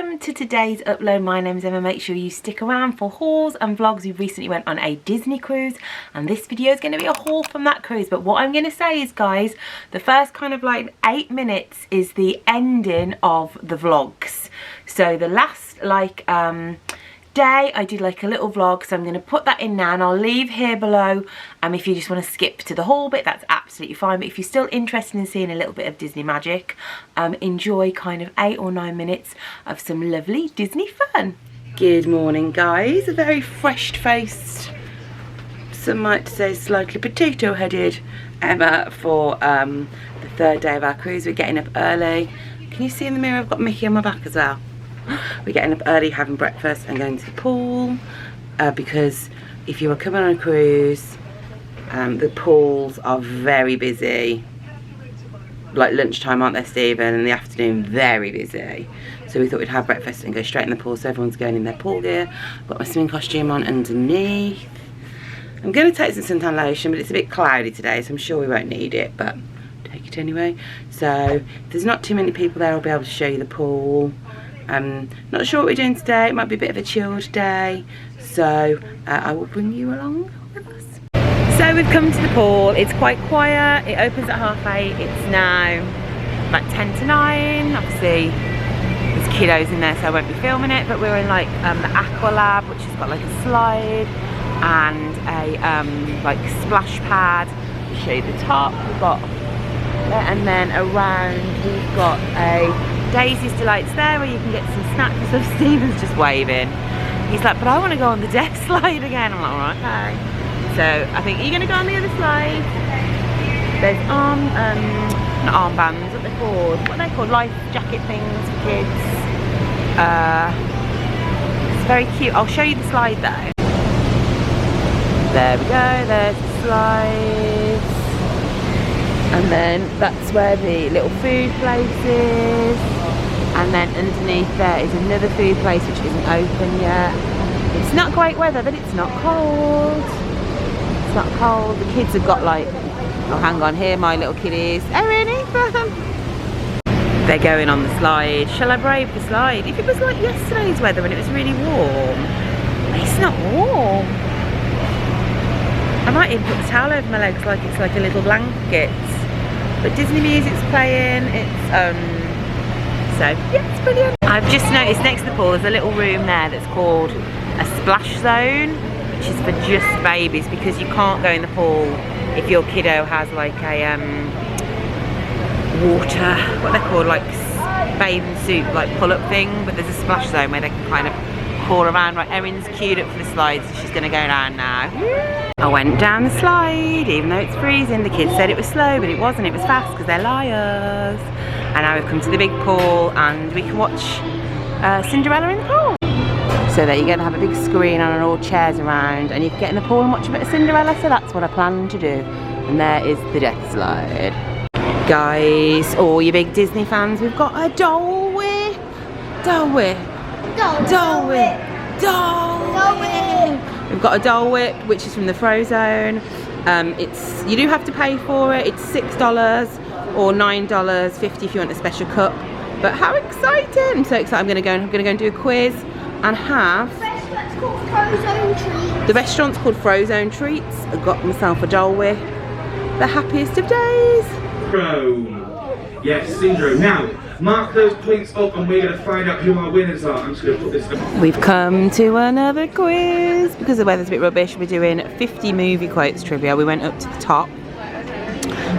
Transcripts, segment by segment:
welcome to today's upload. My name's Emma. Make sure you stick around for hauls and vlogs. We recently went on a Disney cruise and this video is going to be a haul from that cruise. But what I'm going to say is, guys, the first kind of like 8 minutes is the ending of the vlogs. So the last like day I did like a little vlog, so I'm going to put that in now and I'll leave here below. If you just want to skip to the haul bit, that's absolutely fine, but if you're still interested in seeing a little bit of Disney magic, enjoy kind of 8 or 9 minutes of some lovely Disney fun. Good morning, guys. A very fresh-faced, some might say slightly potato-headed Emma for the third day of our cruise. We're getting up early. Can you see in the mirror I've got Mickey on my back as well? We're getting up early, having breakfast and going to the pool because if you are coming on a cruise, the pools are very busy. Like lunchtime, aren't they, Stephen? And the afternoon, very busy. So we thought we'd have breakfast and go straight in the pool, so everyone's going in their pool gear. I've got my swimming costume on underneath. I'm going to take some suntan lotion, but it's a bit cloudy today, so I'm sure we won't need it, but take it anyway. So if there's not too many people there, I'll be able to show you the pool. Not sure what we're doing today. It might be a bit of a chilled day, so I will bring you along with us. So we've come to the pool. It's quite quiet. It opens at 8:30. It's now about 10 to 9. Obviously there's kiddos in there, so I won't be filming it, but we're in like the aqua lab, which has got like a slide and a like splash pad. I'll show you the top. We've got and then around we've got a Daisy's Delights there where you can get some snacks and stuff. Stephen's just waving. He's like, but I want to go on the deck slide again. I'm like, alright, okay. So I think you're going to go on the other slide. There's not armbands, what they're called. What are they called? Life jacket things for kids. It's very cute. I'll show you the slide though. There we go, there's the slides. And then that's where the little food place is. And then underneath there is another food place which isn't open yet. It's not great weather, but it's not cold. It's not cold. The kids have got like, oh hang on, here my little kiddies. Erin, they're going on the slide. Shall I brave the slide? If it was like yesterday's weather and it was really warm. It's not warm. I might even put the towel over my legs like it's like a little blanket. But Disney music's playing, so yeah, it's brilliant. I've just noticed next to the pool there's a little room there that's called a splash zone, which is for just babies because you can't go in the pool if your kiddo has like a water, what they're called, like bathing suit, like pull-up thing, but there's a splash zone where they can kind of crawl around. Right, Erin's queued up for the slides, so she's going to go down now. I went down the slide, even though it's freezing. The kids said it was slow, but it wasn't. It was fast because they're liars. And now we've come to the big pool and we can watch Cinderella in the pool. So there you go, they have a big screen and all chairs around and you can get in the pool and watch a bit of Cinderella, so that's what I plan to do. And there is the death slide. Guys, all you big Disney fans, we've got a Dole Whip. Dole Whip. Dole Whip. Dole Whip. We've got a Dole Whip, which is from the Frozone. You do have to pay for it. It's $6 or $9.50 if you want a special cup. But how exciting! I'm so excited. I'm gonna go and do a quiz and have. The restaurant's called Frozone Treats. I've got myself a Dole Whip. The happiest of days. Yes, syndrome. Now, mark those points up and we're going to find out who our winners are. I'm just going to put this down. We've come to another quiz. Because the weather's a bit rubbish, we're doing 50 movie quotes trivia. We went up to the top.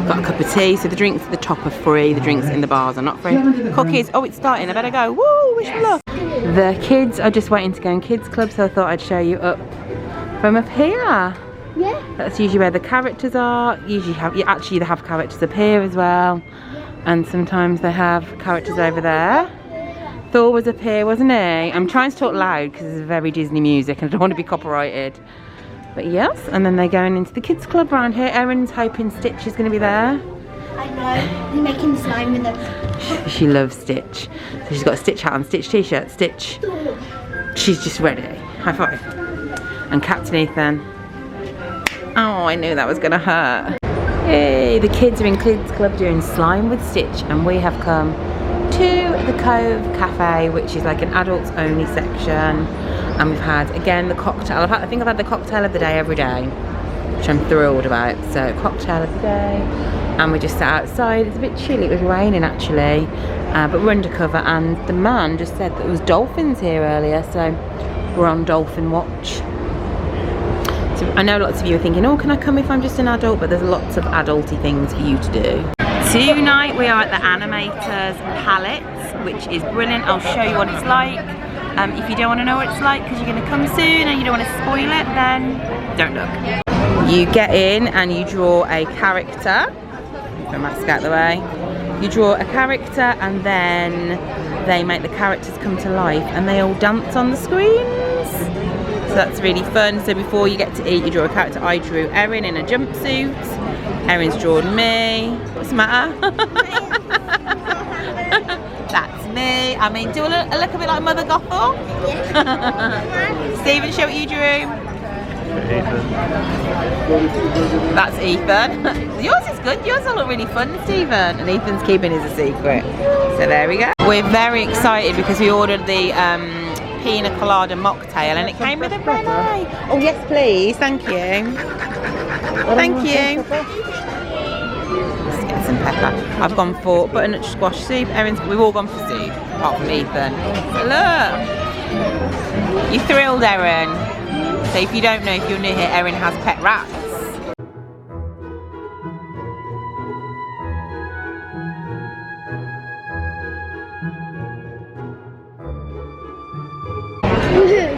Got a cup of tea, so the drinks at the top are free. The drinks in the bars are not free. Cookies, oh it's starting, I better go. Woo, wish me luck. The kids are just waiting to go in kids club, so I thought I'd show you up from up here. Yeah. That's usually where the characters are. Usually actually they have characters up here as well. And sometimes they have characters over there. Thor was up here, wasn't he? I'm trying to talk loud because it's very Disney music and I don't want to be copyrighted. But yes, and then they're going into the kids club around here. Erin's hoping Stitch is going to be there. I know, you're making slime with them. She loves Stitch. So she's got a Stitch hat on, Stitch t-shirt, Stitch. She's just ready. High five. And Captain Ethan. Oh, I knew that was going to hurt. Hey, the kids are in Kids Club doing slime with Stitch and we have come to got the Cove Cafe, which is like an adults only section, and we've had again the cocktail. I think I've had the cocktail of the day every day, which I'm thrilled about. So cocktail of the day, and we just sat outside. It's a bit chilly, it was raining actually, but we're undercover, and the man just said that there was dolphins here earlier, so we're on dolphin watch. So I know lots of you are thinking, oh, can I come if I'm just an adult? But there's lots of adulty things for you to do. Tonight we are at the Animators Palate, which is brilliant. I'll show you what it's like. If you don't want to know what it's like because you're going to come soon and you don't want to spoil it, then don't look. You get in and you draw a character. Put the mask out the way. You draw a character and then they make the characters come to life and they all dance on the screens. So that's really fun. So before you get to eat, you draw a character. I drew Erin in a jumpsuit. Erin's drawn me. What's the matter? That's me. I mean, do I look a bit like Mother Gothel? Yeah. Stephen, show what you drew. Ethan. That's Ethan. Yours is good. Yours will look really fun, Stephen. And Ethan's keeping his a secret. So there we go. We're very excited because we ordered the pina colada mocktail and it came with a Rene. Oh yes, please. Thank you. Thank you. Let's get some pepper. I've gone for butternut squash soup. We've all gone for soup, apart from Ethan. So look. You thrilled, Erin. So if you don't know, if you're new here, Erin has pet rats.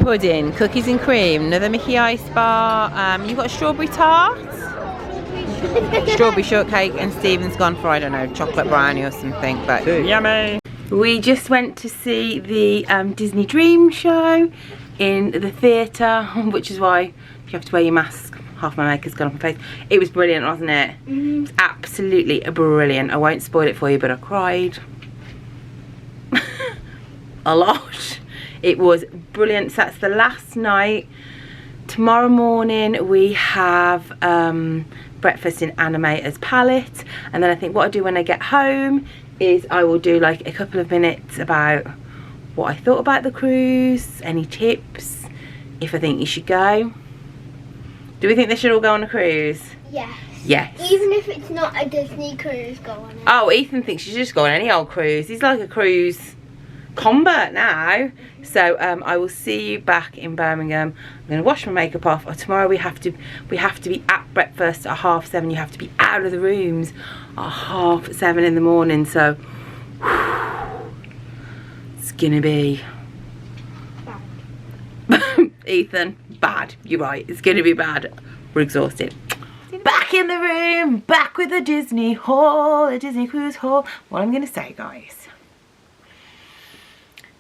Pudding, cookies and cream, another Mickey Ice bar. You've got a strawberry tart, strawberry shortcake, and Stephen's gone for, I don't know, chocolate brownie or something, but yummy. We just went to see the Disney Dream show in the theatre, which is why you have to wear your mask. Half my makeup's gone off my face. It was brilliant, wasn't it? It was absolutely brilliant. I won't spoil it for you, but I cried a lot. It was brilliant. So that's the last night. Tomorrow morning we have breakfast in Animators Palate, and then I think what I do when I get home is I will do like a couple of minutes about what I thought about the cruise, any tips, if I think you should go. Do we think they should all go on a cruise? Yes. Yes. Even if it's not a Disney cruise, go on it. Oh, Ethan thinks you should just go on any old cruise. He's like a cruise convert now. So I will see you back in Birmingham. I'm going to wash my makeup off. Tomorrow we have to be at breakfast at 7:30. You have to be out of the rooms at 7:30 in the morning. So it's gonna be Ethan, bad. You're right. It's gonna be bad. We're exhausted. Back in the room. Back with the Disney haul. The Disney cruise haul. What I'm gonna say, guys.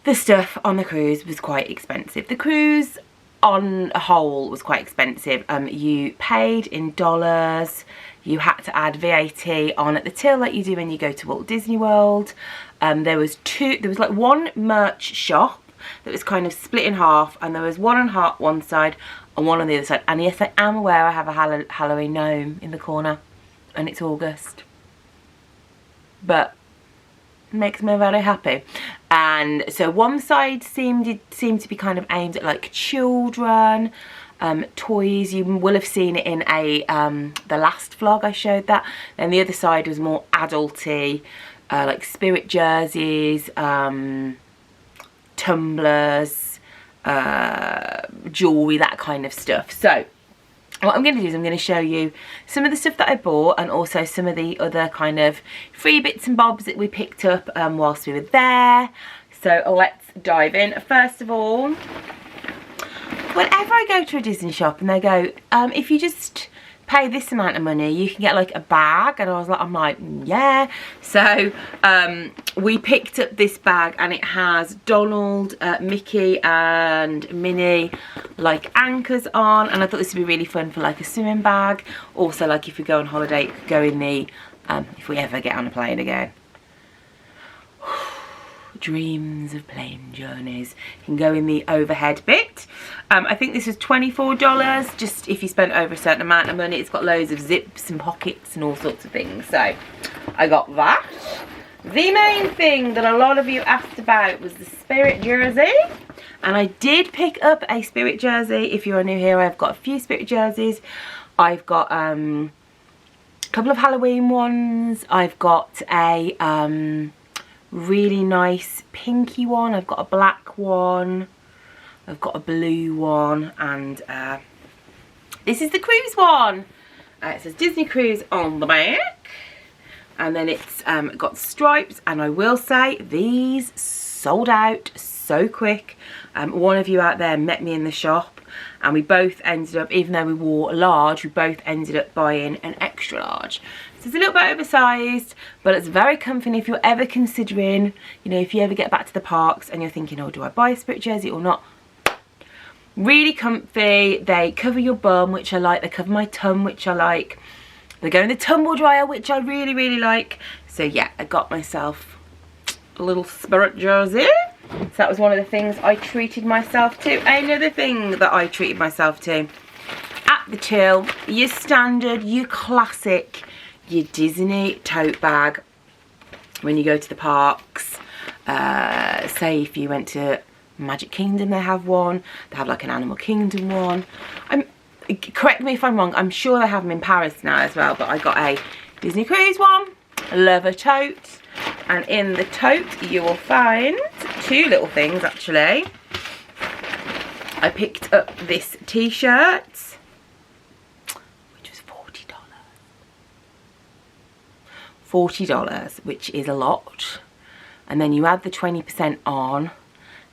The stuff on the cruise was quite expensive. The cruise on a whole was quite expensive. You paid in dollars. You had to add VAT on at the till like you do when you go to Walt Disney World. There was like one merch shop that was kind of split in half, and there was one on one side and one on the other side. And yes, I am aware I have a Halloween gnome in the corner, and it's August. But makes me very happy. And so one side seemed to be kind of aimed at like children, toys. You will have seen it in the last vlog I showed that. Then the other side was more adulty, like spirit jerseys, tumblers, jewelry, that kind of stuff. So what I'm going to do is I'm going to show you some of the stuff that I bought, and also some of the other kind of free bits and bobs that we picked up whilst we were there. So let's dive in. First of all, whenever I go to a Disney shop and they go, if you just pay this amount of money you can get like a bag, and I'm like yeah. So we picked up this bag, and it has Donald, Mickey and Minnie like anchors on, and I thought this would be really fun for like a swimming bag. Also, like if we go on holiday, it could go in the if we ever get on a plane again. Dreams of plane journeys, can go in the overhead bit. I think this was $24, just if you spent over a certain amount of money. It's got loads of zips and pockets and all sorts of things, so I got that. The main thing that a lot of you asked about was the Spirit jersey. And I did pick up a Spirit jersey. If you are new here, I've got a few Spirit jerseys. I've got a couple of Halloween ones. I've got a really nice pinky one. I've got a black one. I've got a blue one. And this is the cruise one. It says Disney Cruise on the back. And then it's got stripes. And I will say, these sold out so quick. One of you out there met me in the shop. And we both ended up, even though we wore a large, we both ended up buying an extra large. So it's a little bit oversized, but it's very comfy. And if you're ever considering, you know, if you ever get back to the parks and you're thinking, oh, do I buy a Spirit jersey or not? Really comfy. They cover your bum, which I like. They cover my tum, which I like. They go in the tumble dryer, which I really, really like. So yeah, I got myself a little Spirit jersey. So that was one of the things I treated myself to. Another thing that I treated myself to at the till, your standard, your classic, your Disney tote bag when you go to the parks. Say if you went to Magic Kingdom, they have one. They have like an Animal Kingdom one. Correct me if I'm wrong, I'm sure they have them in Paris now as well, but I got a Disney Cruise one, leather tote. And in the tote you will find two little things actually. I picked up this t-shirt, which was $40, which is a lot. And then you add the 20% on,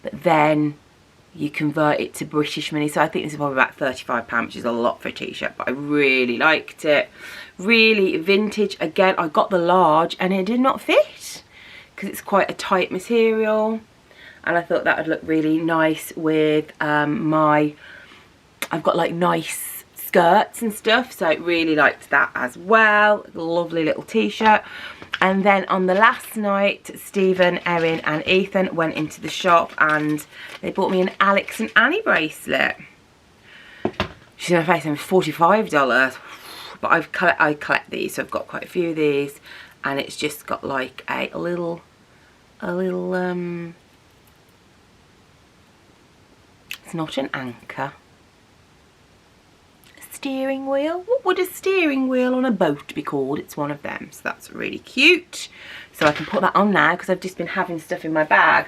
but then you convert it to British money. So I think this is probably about £35, which is a lot for a t-shirt, but I really liked it. Really vintage. Again, I got the large and it did not fit because it's quite a tight material. And I thought that would look really nice with I've got like nice skirts and stuff. So I really liked that as well. Lovely little t-shirt. And then on the last night, Stephen, Erin and Ethan went into the shop and they bought me an Alex and Annie bracelet. She's in my face, $45. But I collect these, so I've got quite a few of these. And it's just got like a little it's not an anchor. Steering wheel. What would a steering wheel on a boat be called? It's one of them, so that's really cute. So I can put that on now because I've just been having stuff in my bag.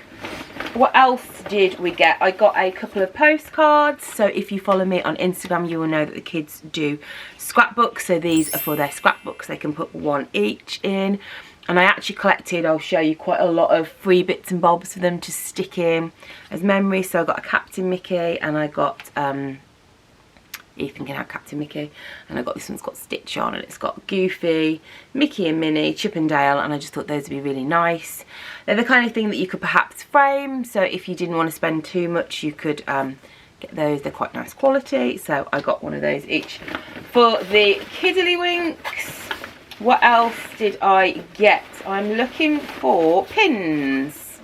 What else did we get? I got a couple of postcards. So if you follow me on Instagram, you will know that the kids do scrapbooks. So these are for their scrapbooks. They can put one each in. And I actually collected, I'll show you, quite a lot of free bits and bobs for them to stick in as memories. So I got a Captain Mickey and I got Ethan can have Captain Mickey, and I got this one's got Stitch on and it's got Goofy, Mickey and Minnie, Chip and Dale, and I just thought those would be really nice. They're the kind of thing that you could perhaps frame, so if you didn't want to spend too much you could get those. They're quite nice quality, so I got one of those each for the Kiddlywinks. What else did I get? I'm looking for pins.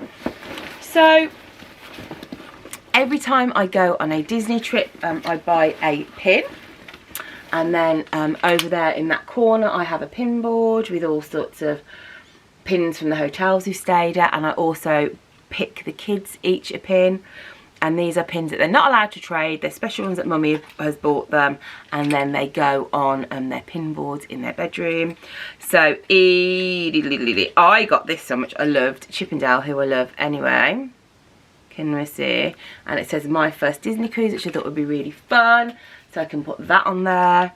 So every time I go on a Disney trip, I buy a pin. And then over there in that corner, I have a pin board with all sorts of pins from the hotels we stayed at. And I also pick the kids each a pin. And these are pins that they're not allowed to trade. They're special ones that Mummy has bought them. And then they go on their pin boards in their bedroom. So I got this so much. I loved Chip and Dale, who I love anyway. Can we see? And it says my first Disney cruise, which I thought would be really fun. So I can put that on there.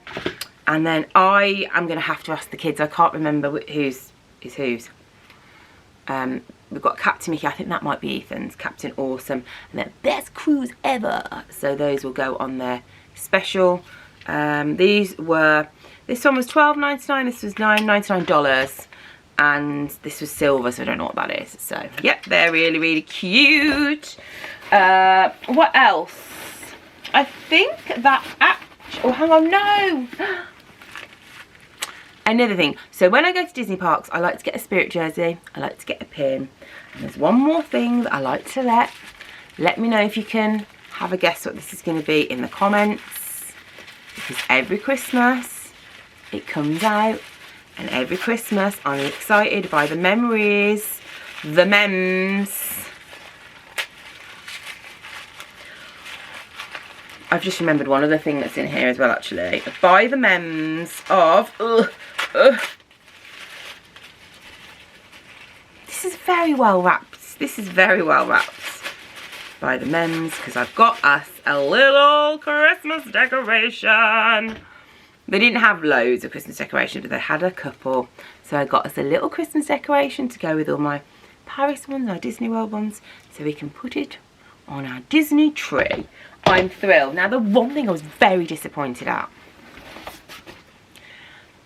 And then I am going to have to ask the kids. I can't remember whose is whose. We've got Captain Mickey. I think that might be Ethan's. Captain Awesome. And then best cruise ever. So those will go on their special. This one was $12.99. This was $9.99. And this was silver, so I don't know what that is. So, yep, they're really, really cute. What else? I think that oh, hang on, no! Another thing. So when I go to Disney parks, I like to get a Spirit jersey. I like to get a pin. And there's one more thing that I like to let me know if you can have a guess what this is going to be in the comments. Because every Christmas, it comes out And every Christmas I'm excited by the memories, the mems. I've just remembered one other thing that's in here as well, actually. By the mems of... This is very well wrapped. This is very well wrapped. By the mems, because I've got us a little Christmas decoration. They didn't have loads of Christmas decorations, but they had a couple. So I got us a little Christmas decoration to go with all my Paris ones, our Disney World ones, so we can put it on our Disney tree. I'm thrilled. Now, the one thing I was very disappointed at,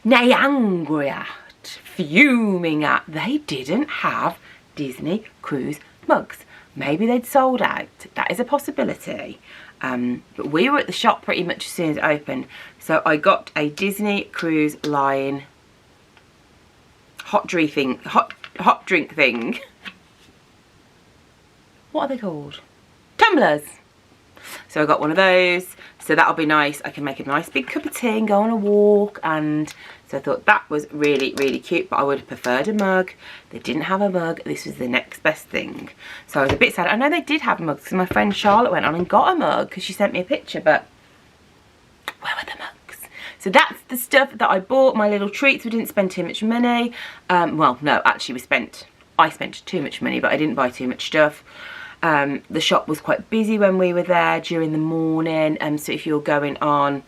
nay, angry at, fuming at, they didn't have Disney Cruise mugs. Maybe they'd sold out. That is a possibility. But we were at the shop pretty much as soon as it opened. So I got a Disney Cruise Line hot drink thing. What are they called? Tumblers. So I got one of those. So that'll be nice. I can make a nice big cup of tea and go on a walk. And so I thought that was really, really cute. But I would have preferred a mug. They didn't have a mug. This was the next best thing. So I was a bit sad. I know they did have mugs because my friend Charlotte went on and got a mug because she sent me a picture. But where were the mugs? So that's the stuff that I bought. My little treats. We didn't spend too much money. Well, no, actually I spent too much money, but I didn't buy too much stuff. The shop was quite busy when we were there during the morning, so if you're going on,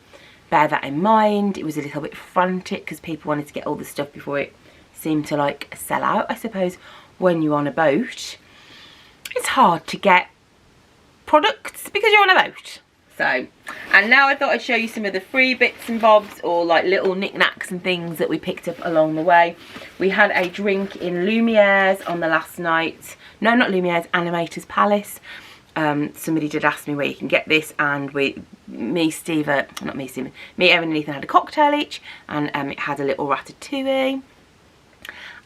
bear that in mind. It was a little bit frantic because people wanted to get all the stuff before it seemed to like sell out. I suppose when you're on a boat, it's hard to get products because you're on a boat. So, and now I thought I'd show you some of the free bits and bobs, or like little knickknacks and things that we picked up along the way. We had a drink in Lumiere's on the last night. No, not Lumiere's, Animators Palace. Somebody did ask me where you can get this, and me, Erin and Ethan had a cocktail each, and it had a little ratatouille.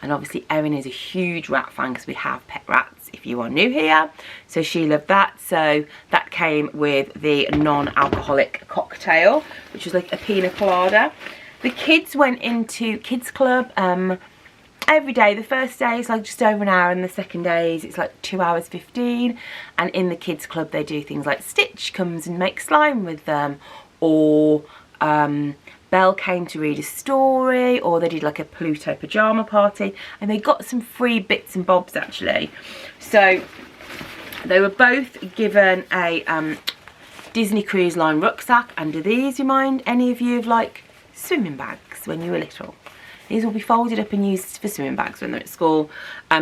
And obviously Erin is a huge rat fan because we have pet rats, if you are new here. So she loved that. So that came with the non-alcoholic cocktail, which was like a pina colada. The kids went into Kids Club every day. The first day is like just over an hour, and the second days it's like 2 hours 15. And in the Kids Club they do things like Stitch comes and makes slime with them, or Belle came to read a story, or they did like a Pluto pyjama party, and they got some free bits and bobs actually. So they were both given a Disney Cruise Line rucksack. And do these remind any of you of like swimming bags when you were little? These will be folded up and used for swimming bags when they're at school,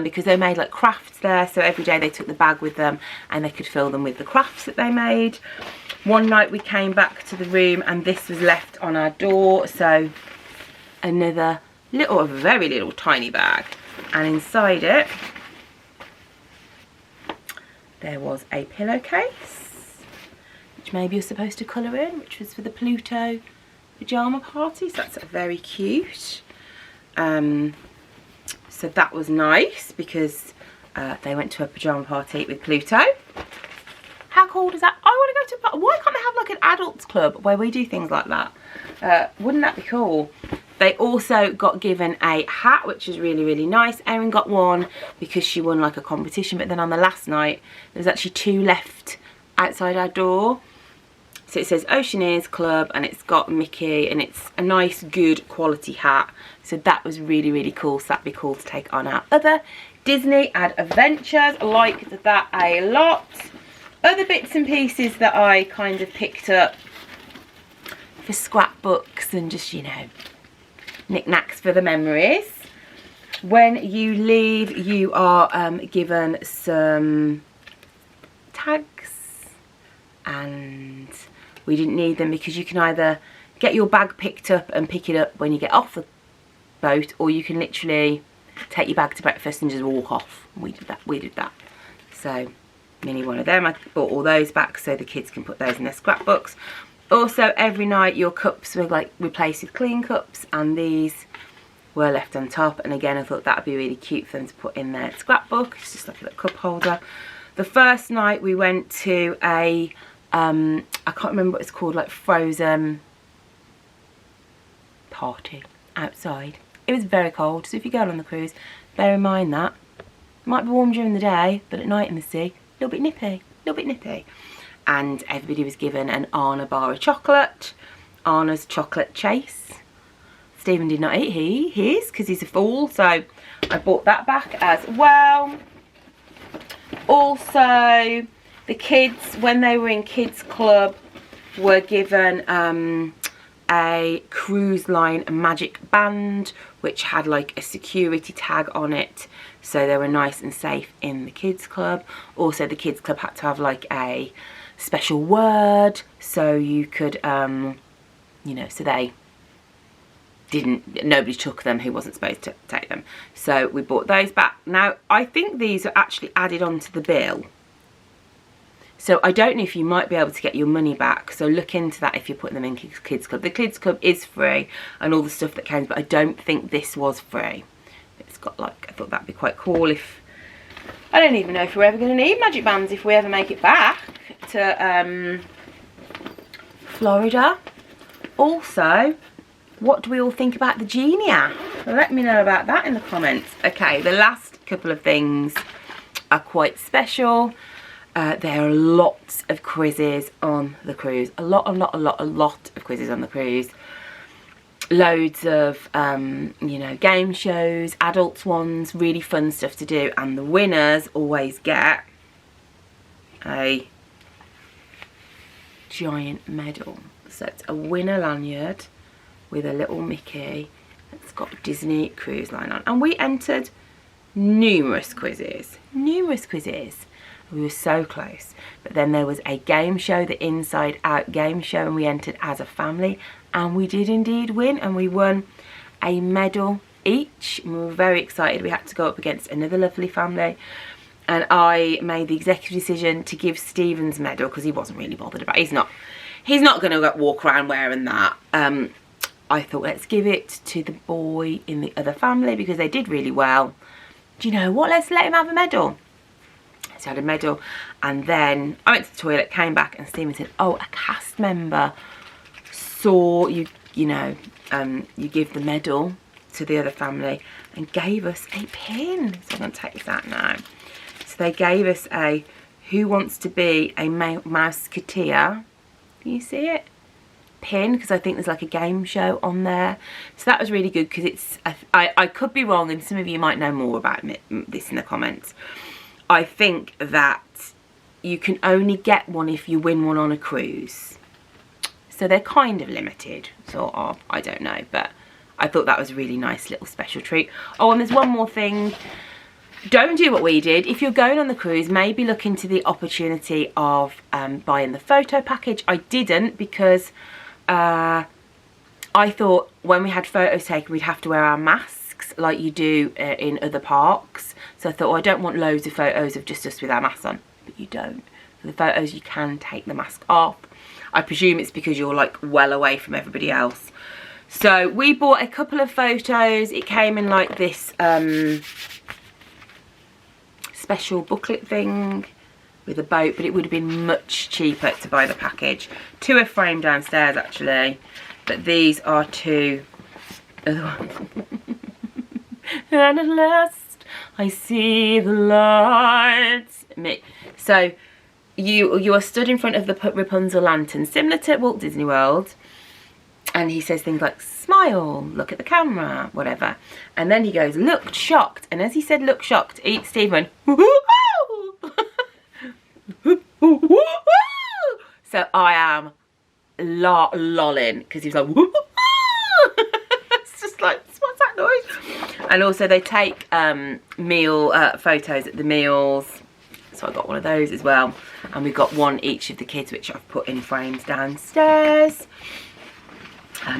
because they made like crafts there, so every day they took the bag with them and they could fill them with the crafts that they made. One night we came back to the room and this was left on our door, so another little, a very little tiny bag, and inside it there was a pillowcase, which maybe you're supposed to colour in, which was for the Pluto pyjama party, so that's very cute. So that was nice because they went to a pyjama party with Pluto. How cool is that? I want to go to, why can't they have like an adults club where we do things like that? Wouldn't that be cool? They also got given a hat, which is really, really nice. Erin got one because she won like a competition, but then on the last night there was actually 2 left outside our door. So it says Oceaneers Club and it's got Mickey, and it's a nice good quality hat. So that was really, really cool. So that'd be cool to take on our other Disney adventures. I liked that a lot. Other bits and pieces that I kind of picked up for scrapbooks and just, you know, knickknacks for the memories. When you leave, you are given some tags, and we didn't need them because you can either get your bag picked up and pick it up when you get off the boat, or you can literally take your bag to breakfast and just walk off. We did that. So mini one of them. I bought all those back so the kids can put those in their scrapbooks. Also, every night your cups were like replaced with clean cups, and these were left on top. And again, I thought that would be really cute for them to put in their scrapbook. It's just like a little cup holder. The first night we went to a I can't remember what it's called, like Frozen party outside. It was very cold, so if you go on the cruise, bear in mind that. It might be warm during the day, but at night in the sea, a little bit nippy. And everybody was given an Anna bar of chocolate, Anna's chocolate chase. Stephen did not eat his because he's a fool, so I bought that back as well. Also, the kids, when they were in kids club, were given a cruise line magic band which had like a security tag on it, so they were nice and safe in the kids club. Also, the kids club had to have like a special word so you could you know, so they didn't, nobody took them who wasn't supposed to take them. So we bought those back. Now I think these are actually added onto the bill, so I don't know if you might be able to get your money back, so look into that if you're putting them in kids club. The kids club is free and all the stuff that came, but I don't think this was free. It's got like, I thought that'd be quite cool. If I don't even know if we're ever going to need magic bands if we ever make it back to Florida. Also, what do we all think about the Genia? Let me know about that in the comments. Okay, the last couple of things are quite special. There are lots of quizzes on the cruise. A lot of quizzes on the cruise. Loads of, you know, game shows, adults ones, really fun stuff to do. And the winners always get a giant medal. So it's a winner lanyard with a little Mickey. It's got Disney Cruise Line on. And we entered numerous quizzes. We were so close. But then there was a game show, the Inside Out game show, and we entered as a family. And we did indeed win, and we won a medal each. And we were very excited. We had to go up against another lovely family. And I made the executive decision to give Stephen's medal, because he wasn't really bothered about it. He's not going to walk around wearing that. I thought, let's give it to the boy in the other family because they did really well. Do you know what? Let's let him have a medal. So I had a medal, and then I went to the toilet, came back, and Stephen said, oh, a cast member saw you, you know, you give the medal to the other family, and gave us a pin. So I'm going to take this out now. So they gave us a Who Wants to Be a Mouseketeer. Can you see it? Pin, because I think there's like a game show on there. So that was really good, because it's, I could be wrong, and some of you might know more about this in the comments. I think that you can only get one if you win one on a cruise. So they're kind of limited, sort of. I don't know, but I thought that was a really nice little special treat. Oh, and there's one more thing. Don't do what we did. If you're going on the cruise, maybe look into the opportunity of buying the photo package. I didn't, because I thought when we had photos taken, we'd have to wear our masks like you do in other parks. So I thought, oh, I don't want loads of photos of just us with our masks on. But you don't. For the photos, you can take the mask off. I presume it's because you're like well away from everybody else. So we bought a couple of photos. It came in like this special booklet thing with a boat, but it would have been much cheaper to buy the package. Two are framed downstairs actually, but these are two other ones. And at last I see the lights. So you are stood in front of the Rapunzel lantern, similar to Walt Disney World, and he says things like smile, look at the camera, whatever, and then he goes, look shocked, and as he said look shocked, Stephen so I am lolling, because he was like it's just like, what's that noise? And also they take meal photos at the meals, so I got one of those as well, and we've got one each of the kids, which I've put in frames downstairs.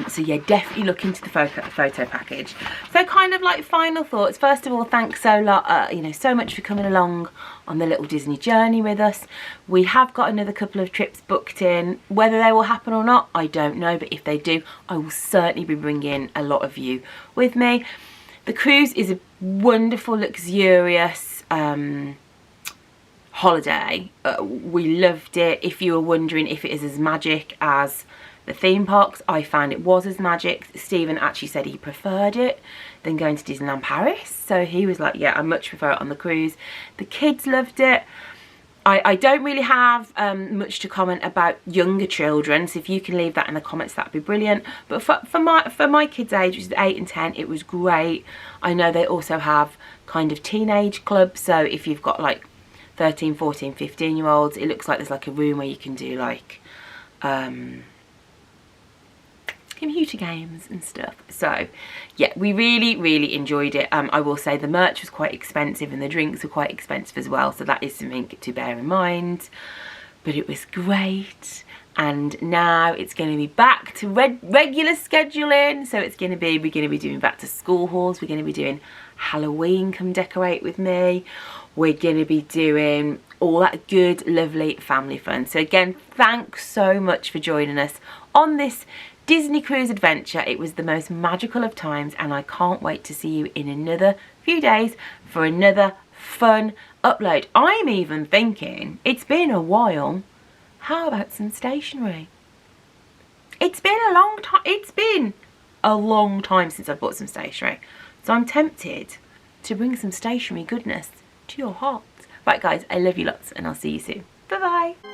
So yeah, definitely look into the photo package. So kind of like final thoughts. First of all, thanks so much for coming along on the little Disney journey with us. We have got another couple of trips booked in. Whether they will happen or not, I don't know, but if they do, I will certainly be bringing a lot of you with me. The cruise is a wonderful, luxurious holiday. We loved it. If you were wondering if it is as magic as the theme parks. I found it was as magic. Stephen actually said he preferred it than going to Disneyland Paris. So he was like, yeah, I much prefer it on the cruise. The kids loved it. I don't really have much to comment about younger children, so if you can leave that in the comments, that'd be brilliant. But for my kids' age, which is 8 and 10, it was great. I know they also have kind of teenage clubs, so if you've got like 13, 14, 15 year olds, it looks like there's like a room where you can do like computer games and stuff. So yeah, we really enjoyed it. I will say the merch was quite expensive and the drinks were quite expensive as well, so that is something to bear in mind, but it was great. And now it's going to be back to regular scheduling. So it's going to be, we're going to be doing back to school hauls, we're going to be doing Halloween come decorate with me, we're going to be doing all that good lovely family fun. So again, thanks so much for joining us on this Disney cruise adventure. It was the most magical of times, and I can't wait to see you in another few days for another fun upload. I'm even thinking, it's been a while, how about some stationery? It's been a long time, since I've bought some stationery, so I'm tempted to bring some stationery goodness to your hearts. Right guys, I love you lots, and I'll see you soon. Bye bye.